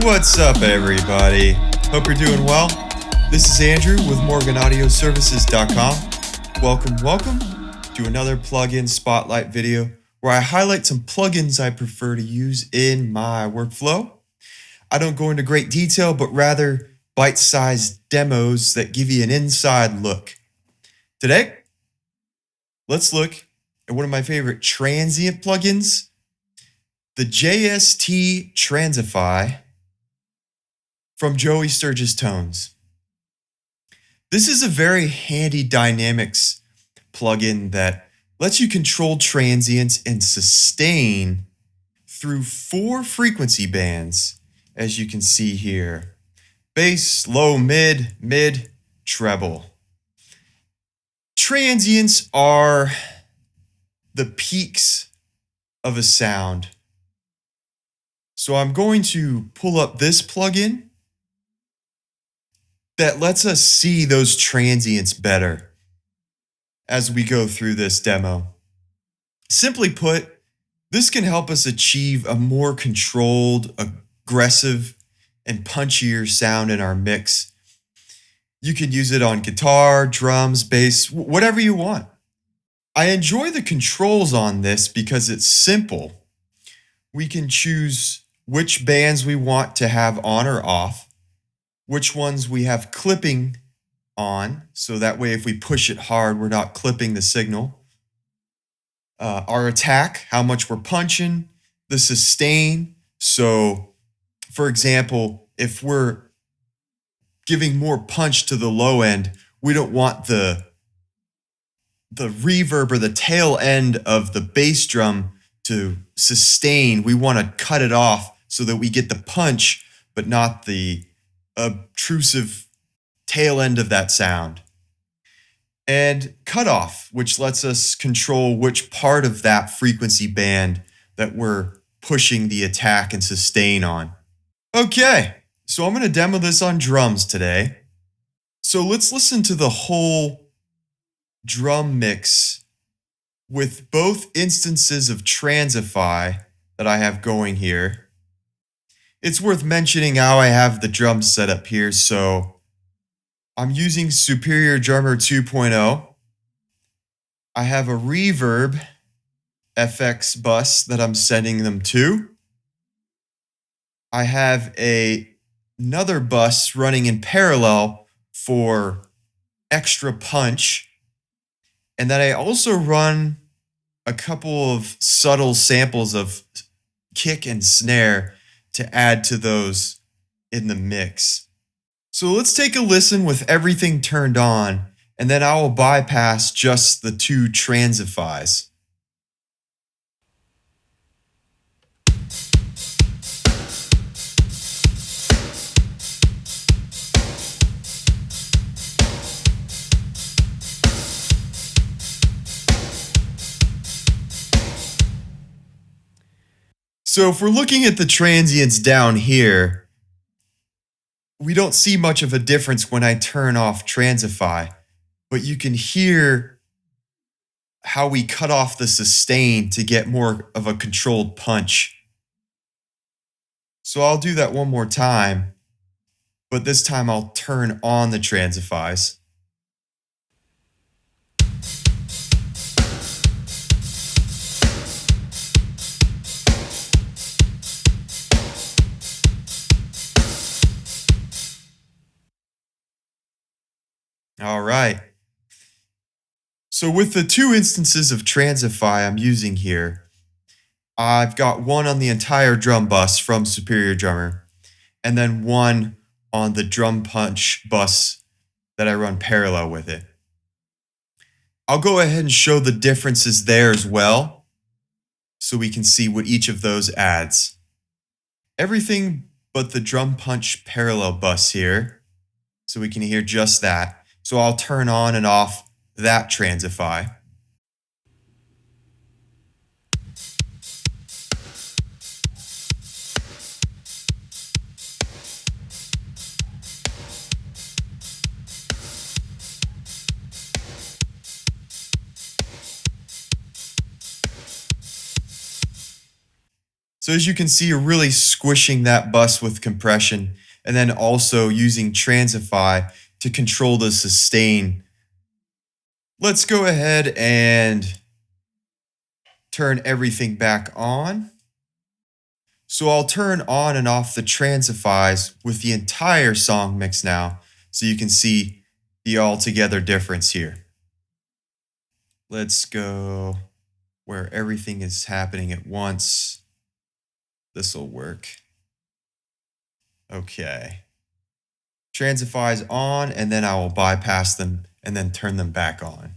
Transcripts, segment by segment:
What's up, everybody? Hope you're doing well. This is Andrew with MorganAudioServices.com. Welcome to another plugin spotlight video where I highlight some plugins I prefer to use in my workflow. I don't go into great detail, but rather bite-sized demos that give you an inside look. Today, let's look at one of my favorite transient plugins, the JST Transify from Joey Sturgis Tones. This is a very handy dynamics plugin that lets you control transients and sustain through 4 frequency bands, as you can see here: bass, low, mid, mid, treble. Transients are the peaks of a sound. So I'm going to pull up this plugin that lets us see those transients better as we go through this demo. Simply put, this can help us achieve a more controlled, aggressive, and punchier sound in our mix. You can use it on guitar, drums, bass, whatever you want. I enjoy the controls on this because it's simple. We can choose which bands we want to have on or off, which ones we have clipping on, so that way if we push it hard, we're not clipping the signal. Our attack, how much we're punching, the sustain. So, for example, if we're giving more punch to the low end, we don't want the reverb or the tail end of the bass drum to sustain. We want to cut it off so that we get the punch, but not the obtrusive tail end of that sound. And cutoff, which lets us control which part of that frequency band that we're pushing the attack and sustain on. Okay, so I'm going to demo this on drums today. So let's listen to the whole drum mix with both instances of Transify that I have going here. It's worth mentioning how I have the drums set up here. So I'm using Superior Drummer 2.0. I have a reverb FX bus that I'm sending them to. I have another bus running in parallel for extra punch. And then I also run a couple of subtle samples of kick and snare to add to those in the mix. So let's take a listen with everything turned on, and then I will bypass just the 2 Transifies. So if we're looking at the transients down here, we don't see much of a difference when I turn off Transify, but you can hear how we cut off the sustain to get more of a controlled punch. So I'll do that one more time, but this time I'll turn on the Transifies. All right. So with the 2 instances of Transify I'm using here, I've got one on the entire drum bus from Superior Drummer, and then one on the drum punch bus that I run parallel with it. I'll go ahead and show the differences there as well, so we can see what each of those adds. Everything but the drum punch parallel bus here, so we can hear just that. So I'll turn on and off that Transify. So as you can see, you're really squishing that bus with compression, and then also using Transify to control the sustain. Let's go ahead and turn everything back on. So I'll turn on and off the Transifies with the entire song mix now, so you can see the altogether difference here. Let's go where everything is happening at once. This will work. Okay. Transifies on, and then I will bypass them and then turn them back on.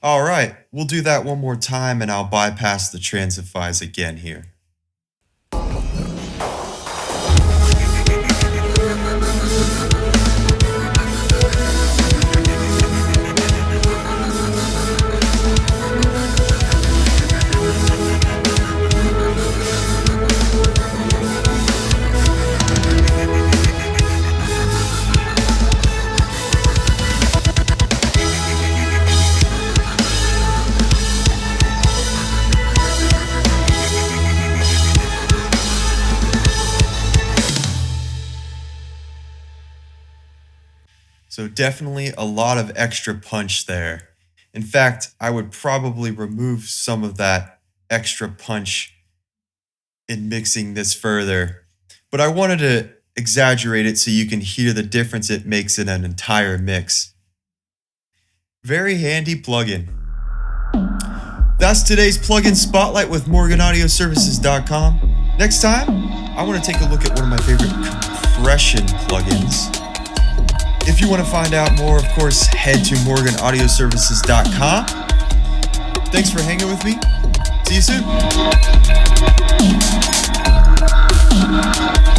All right, we'll do that one more time and I'll bypass the Transifies again here. So definitely a lot of extra punch there. In fact, I would probably remove some of that extra punch in mixing this further. But I wanted to exaggerate it so you can hear the difference it makes in an entire mix. Very handy plugin. That's today's plugin spotlight with MorganAudioServices.com. Next time, I want to take a look at one of my favorite compression plugins. If you want to find out more, of course, head to MorganAudioServices.com. Thanks for hanging with me. See you soon.